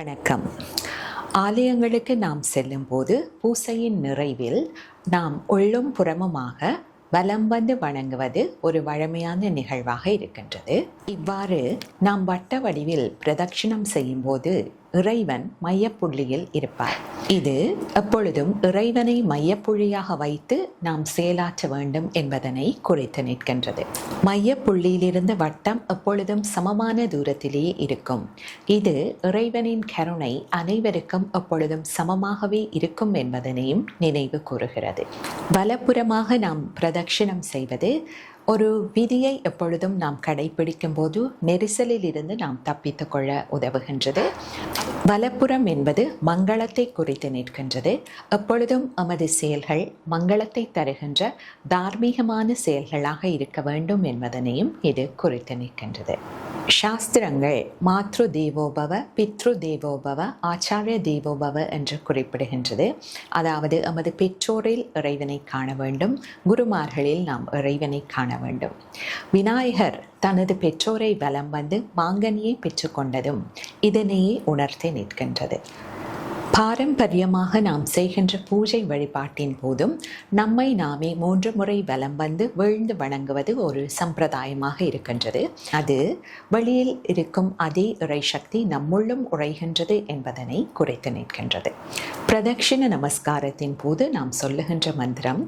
வணக்கம். ஆலயங்களுக்கு நாம் செல்லும்போது பூசையின் நிறைவில் நாம் உள்ளும் புறமுமாக வலம் வந்து வணங்குவது ஒரு வழமையான நிகழ்வாக இருக்கின்றது. இவ்வாறு நாம் வட்ட வடிவில் பிரதட்சிணம் செய்யும்போது இறைவன் மையப்புள்ளியில் இருப்பார். இது எப்பொழுதும் இறைவனை மையப்புள்ளியாக வைத்து நாம் செயலாற்ற வேண்டும் என்பதனை குறித்து நிற்கின்றது. மையப்புள்ளியிலிருந்து வட்டம் எப்பொழுதும் சமமான தூரத்திலே இருக்கும். இது இறைவனின் கருணை அனைவருக்கும் எப்பொழுதும் சமமாகவே இருக்கும் என்பதனையும் நினைவு கூறுகிறது. வலப்புறமாக நாம் பிரதட்சிணம் செய்வது ஒரு விதியை எப்பொழுதும் நாம் கடைபிடிக்கும் போது நெரிசலில் இருந்து நாம் தப்பித்துக் கொள்ள உதவுகின்றது. வலப்புறம் என்பது மங்களத்தை குறித்து நிற்கின்றது. எப்பொழுதும் நமது செயல்கள் மங்களத்தை தருகின்ற தார்மீகமான செயல்களாக இருக்க வேண்டும் என்பதனையும் இது குறித்து நிற்கின்றது. சாஸ்திரங்கள் மாத்ரு தேவோபவ, பித்ரு தேவோபவ, ஆச்சாரிய தேவோபவ என்று குறிப்பிடுகின்றது. அதாவது நமது பெற்றோரில் இறைவனை காண வேண்டும், குருமார்களில் நாம் இறைவனை காண வேண்டும். விநாயகர் தனது பெற்றோரை வலம் வந்து மாங்கனியை பெற்றுக்கொண்டதும் இதனையே உணர்த்தி நிற்கின்றது. பாரம்பரியமாக நாம் செய்கின்ற பூஜை வழிபாட்டின் போதும் நம்மை நாமே 3 முறை வலம் வந்து வீழ்ந்து வணங்குவது ஒரு சம்பிரதாயமாக இருக்கின்றது. அது வெளியில் இருக்கும் அதே இறை சக்தி நம்முள்ளும் உரைகின்றது என்பதனை குறித்து நிற்கின்றது. பிரதட்சிண நமஸ்காரத்தின் போது நாம் சொல்லுகின்ற மந்திரம்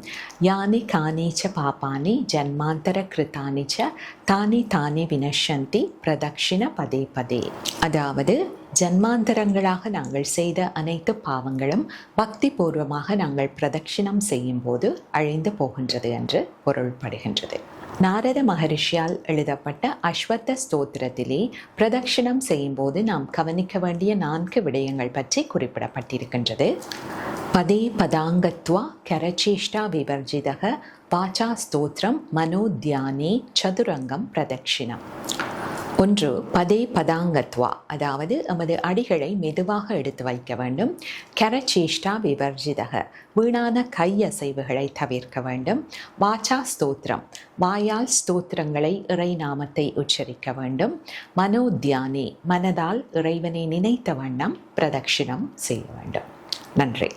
யானி கானீச்ச பாபானி ஜன்மாந்தர கிருதானிச்ச தானி தானி வினஷந்தி பிரதட்சிண பதே பதே. அதாவது ஜன்மாந்தரங்களாக நாங்கள் செய்த அனைத்து பாவங்களும் பக்தி பூர்வமாக நாங்கள் பிரதட்சிணம் செய்யும் போது அழிந்து போகின்றது என்று பொருள்படுகின்றது. நாரத மகரிஷியால் எழுதப்பட்ட அஸ்வத்த ஸ்தோத்திரத்திலே பிரதட்சிணம் செய்யும் போது நாம் கவனிக்க வேண்டிய 4 விடயங்கள் பற்றி குறிப்பிடப்பட்டிருக்கின்றது. பதே பதாங்கத்வா கரச்சேஷ்டா விவர்ஜிதக வாச்சா ஸ்தோத்திரம் மனோத்யானே சதுரங்கம் பிரதட்சிணம். 1. பதே பதாங்கத்வா, அதாவது நமது அடிகளை மெதுவாக எடுத்து வைக்க வேண்டும். கரச்சேஷ்டா விவர்ஜிதக, வீணான கையசைவுகளை தவிர்க்க வேண்டும். வாச்சா ஸ்தோத்திரம், வாயால் ஸ்தோத்திரங்களை இறை நாமத்தை உச்சரிக்க வேண்டும். மனோத்யானே, மனதால் இறைவனை நினைத்த வண்ணம் பிரதட்சிணம் செய்ய வேண்டும். நன்றி.